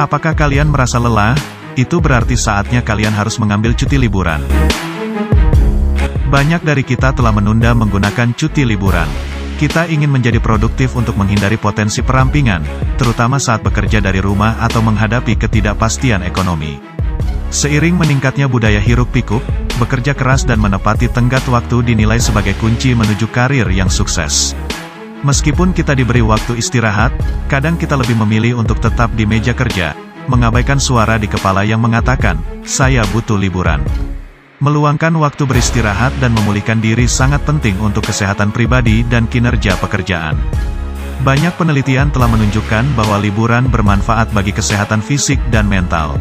Apakah kalian merasa lelah? Itu berarti saatnya kalian harus mengambil cuti liburan. Banyak dari kita telah menunda menggunakan cuti liburan. Kita ingin menjadi produktif untuk menghindari potensi perampingan, terutama saat bekerja dari rumah atau menghadapi ketidakpastian ekonomi. Seiring meningkatnya budaya hiruk-pikuk, bekerja keras dan menepati tenggat waktu dinilai sebagai kunci menuju karir yang sukses. Meskipun kita diberi waktu istirahat, kadang kita lebih memilih untuk tetap di meja kerja, mengabaikan suara di kepala yang mengatakan, "Saya butuh liburan." Meluangkan waktu beristirahat dan memulihkan diri sangat penting untuk kesehatan pribadi dan kinerja pekerjaan. Banyak penelitian telah menunjukkan bahwa liburan bermanfaat bagi kesehatan fisik dan mental.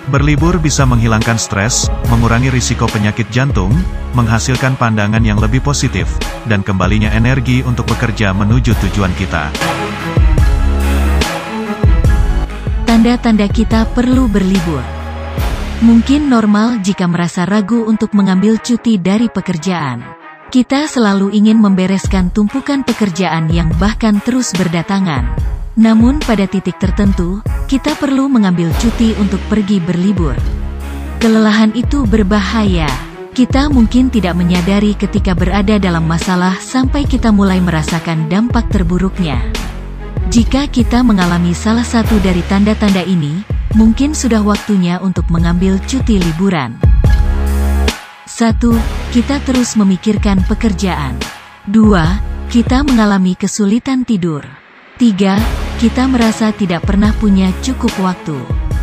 Berlibur bisa menghilangkan stres, mengurangi risiko penyakit jantung, menghasilkan pandangan yang lebih positif, dan kembalinya energi untuk bekerja menuju tujuan kita. Tanda-tanda kita perlu berlibur. Mungkin normal jika merasa ragu untuk mengambil cuti dari pekerjaan. Kita selalu ingin membereskan tumpukan pekerjaan yang bahkan terus berdatangan. Namun pada titik tertentu, kita perlu mengambil cuti untuk pergi berlibur. Kelelahan itu berbahaya. Kita mungkin tidak menyadari ketika berada dalam masalah sampai kita mulai merasakan dampak terburuknya. Jika kita mengalami salah satu dari tanda-tanda ini, mungkin sudah waktunya untuk mengambil cuti liburan. 1. Kita terus memikirkan pekerjaan. 2. Kita mengalami kesulitan tidur. 3. Kita merasa tidak pernah punya cukup waktu.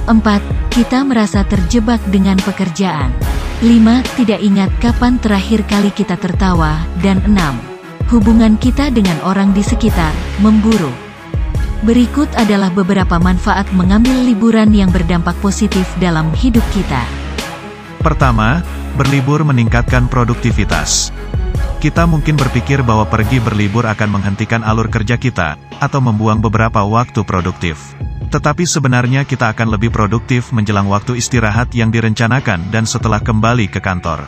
4. Kita merasa terjebak dengan pekerjaan. 5. Tidak ingat kapan terakhir kali kita tertawa. Dan 6. Hubungan kita dengan orang di sekitar memburuk. Berikut adalah beberapa manfaat mengambil liburan yang berdampak positif dalam hidup kita. Pertama, berlibur meningkatkan produktivitas. Kita mungkin berpikir bahwa pergi berlibur akan menghentikan alur kerja kita, atau membuang beberapa waktu produktif. Tetapi sebenarnya kita akan lebih produktif menjelang waktu istirahat yang direncanakan dan setelah kembali ke kantor.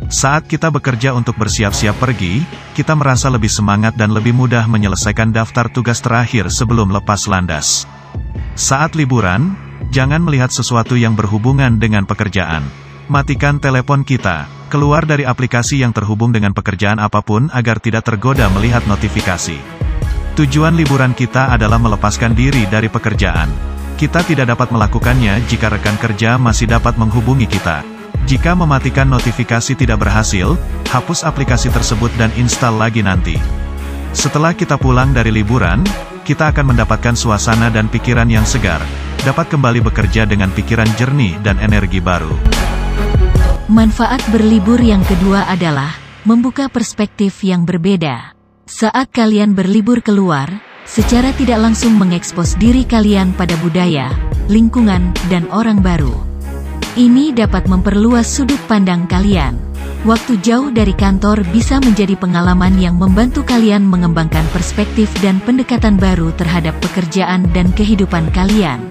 Saat kita bekerja untuk bersiap-siap pergi, kita merasa lebih semangat dan lebih mudah menyelesaikan daftar tugas terakhir sebelum lepas landas. Saat liburan, jangan melihat sesuatu yang berhubungan dengan pekerjaan. Matikan telepon kita, keluar dari aplikasi yang terhubung dengan pekerjaan apapun agar tidak tergoda melihat notifikasi. Tujuan liburan kita adalah melepaskan diri dari pekerjaan. Kita tidak dapat melakukannya jika rekan kerja masih dapat menghubungi kita. Jika mematikan notifikasi tidak berhasil, hapus aplikasi tersebut dan install lagi nanti. Setelah kita pulang dari liburan, kita akan mendapatkan suasana dan pikiran yang segar, dapat kembali bekerja dengan pikiran jernih dan energi baru. Manfaat berlibur yang kedua adalah membuka perspektif yang berbeda. Saat kalian berlibur keluar, secara tidak langsung mengekspos diri kalian pada budaya, lingkungan, dan orang baru. Ini dapat memperluas sudut pandang kalian. Waktu jauh dari kantor bisa menjadi pengalaman yang membantu kalian mengembangkan perspektif dan pendekatan baru terhadap pekerjaan dan kehidupan kalian.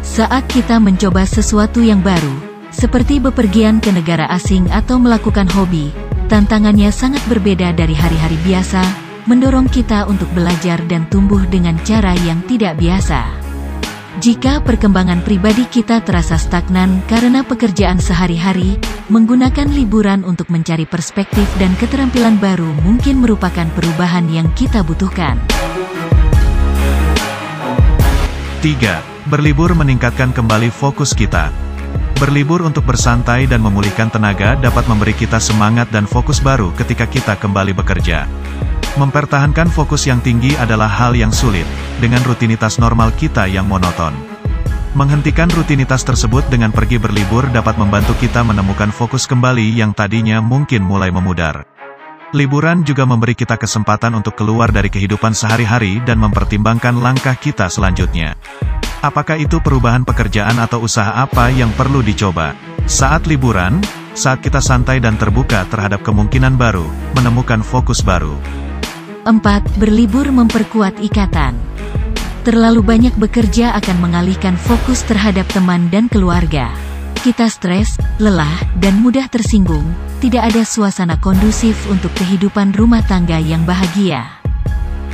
Saat kita mencoba sesuatu yang baru, seperti bepergian ke negara asing atau melakukan hobi, tantangannya sangat berbeda dari hari-hari biasa, mendorong kita untuk belajar dan tumbuh dengan cara yang tidak biasa. Jika perkembangan pribadi kita terasa stagnan karena pekerjaan sehari-hari, menggunakan liburan untuk mencari perspektif dan keterampilan baru mungkin merupakan perubahan yang kita butuhkan. 3. Berlibur meningkatkan kembali fokus kita. Berlibur untuk bersantai dan memulihkan tenaga dapat memberi kita semangat dan fokus baru ketika kita kembali bekerja. Mempertahankan fokus yang tinggi adalah hal yang sulit, dengan rutinitas normal kita yang monoton. Menghentikan rutinitas tersebut dengan pergi berlibur dapat membantu kita menemukan fokus kembali yang tadinya mungkin mulai memudar. Liburan juga memberi kita kesempatan untuk keluar dari kehidupan sehari-hari dan mempertimbangkan langkah kita selanjutnya. Apakah itu perubahan pekerjaan atau usaha apa yang perlu dicoba? Saat liburan, saat kita santai dan terbuka terhadap kemungkinan baru, menemukan fokus baru. 4. Berlibur memperkuat ikatan. Terlalu banyak bekerja akan mengalihkan fokus terhadap teman dan keluarga. Kita stres, lelah, dan mudah tersinggung, tidak ada suasana kondusif untuk kehidupan rumah tangga yang bahagia.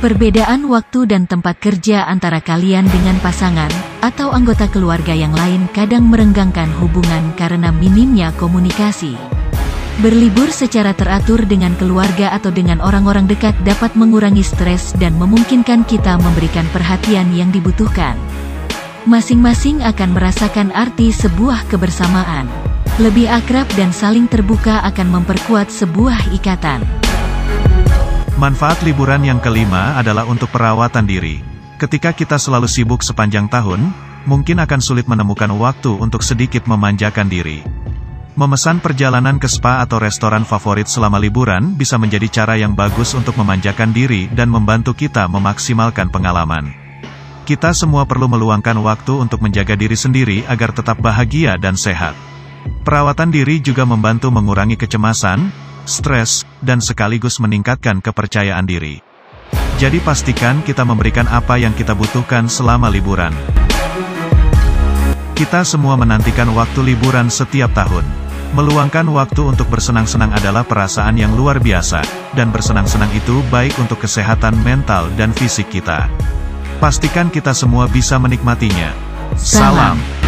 Perbedaan waktu dan tempat kerja antara kalian dengan pasangan atau anggota keluarga yang lain kadang merenggangkan hubungan karena minimnya komunikasi. Berlibur secara teratur dengan keluarga atau dengan orang-orang dekat dapat mengurangi stres dan memungkinkan kita memberikan perhatian yang dibutuhkan. Masing-masing akan merasakan arti sebuah kebersamaan. Lebih akrab dan saling terbuka akan memperkuat sebuah ikatan. Manfaat liburan yang kelima adalah untuk perawatan diri. Ketika kita selalu sibuk sepanjang tahun, mungkin akan sulit menemukan waktu untuk sedikit memanjakan diri. Memesan perjalanan ke spa atau restoran favorit selama liburan bisa menjadi cara yang bagus untuk memanjakan diri dan membantu kita memaksimalkan pengalaman. Kita semua perlu meluangkan waktu untuk menjaga diri sendiri agar tetap bahagia dan sehat. Perawatan diri juga membantu mengurangi kecemasan, stres, dan sekaligus meningkatkan kepercayaan diri. Jadi pastikan kita memberikan apa yang kita butuhkan selama liburan. Kita semua menantikan waktu liburan setiap tahun. Meluangkan waktu untuk bersenang-senang adalah perasaan yang luar biasa, dan bersenang-senang itu baik untuk kesehatan mental dan fisik kita. Pastikan kita semua bisa menikmatinya. Salam.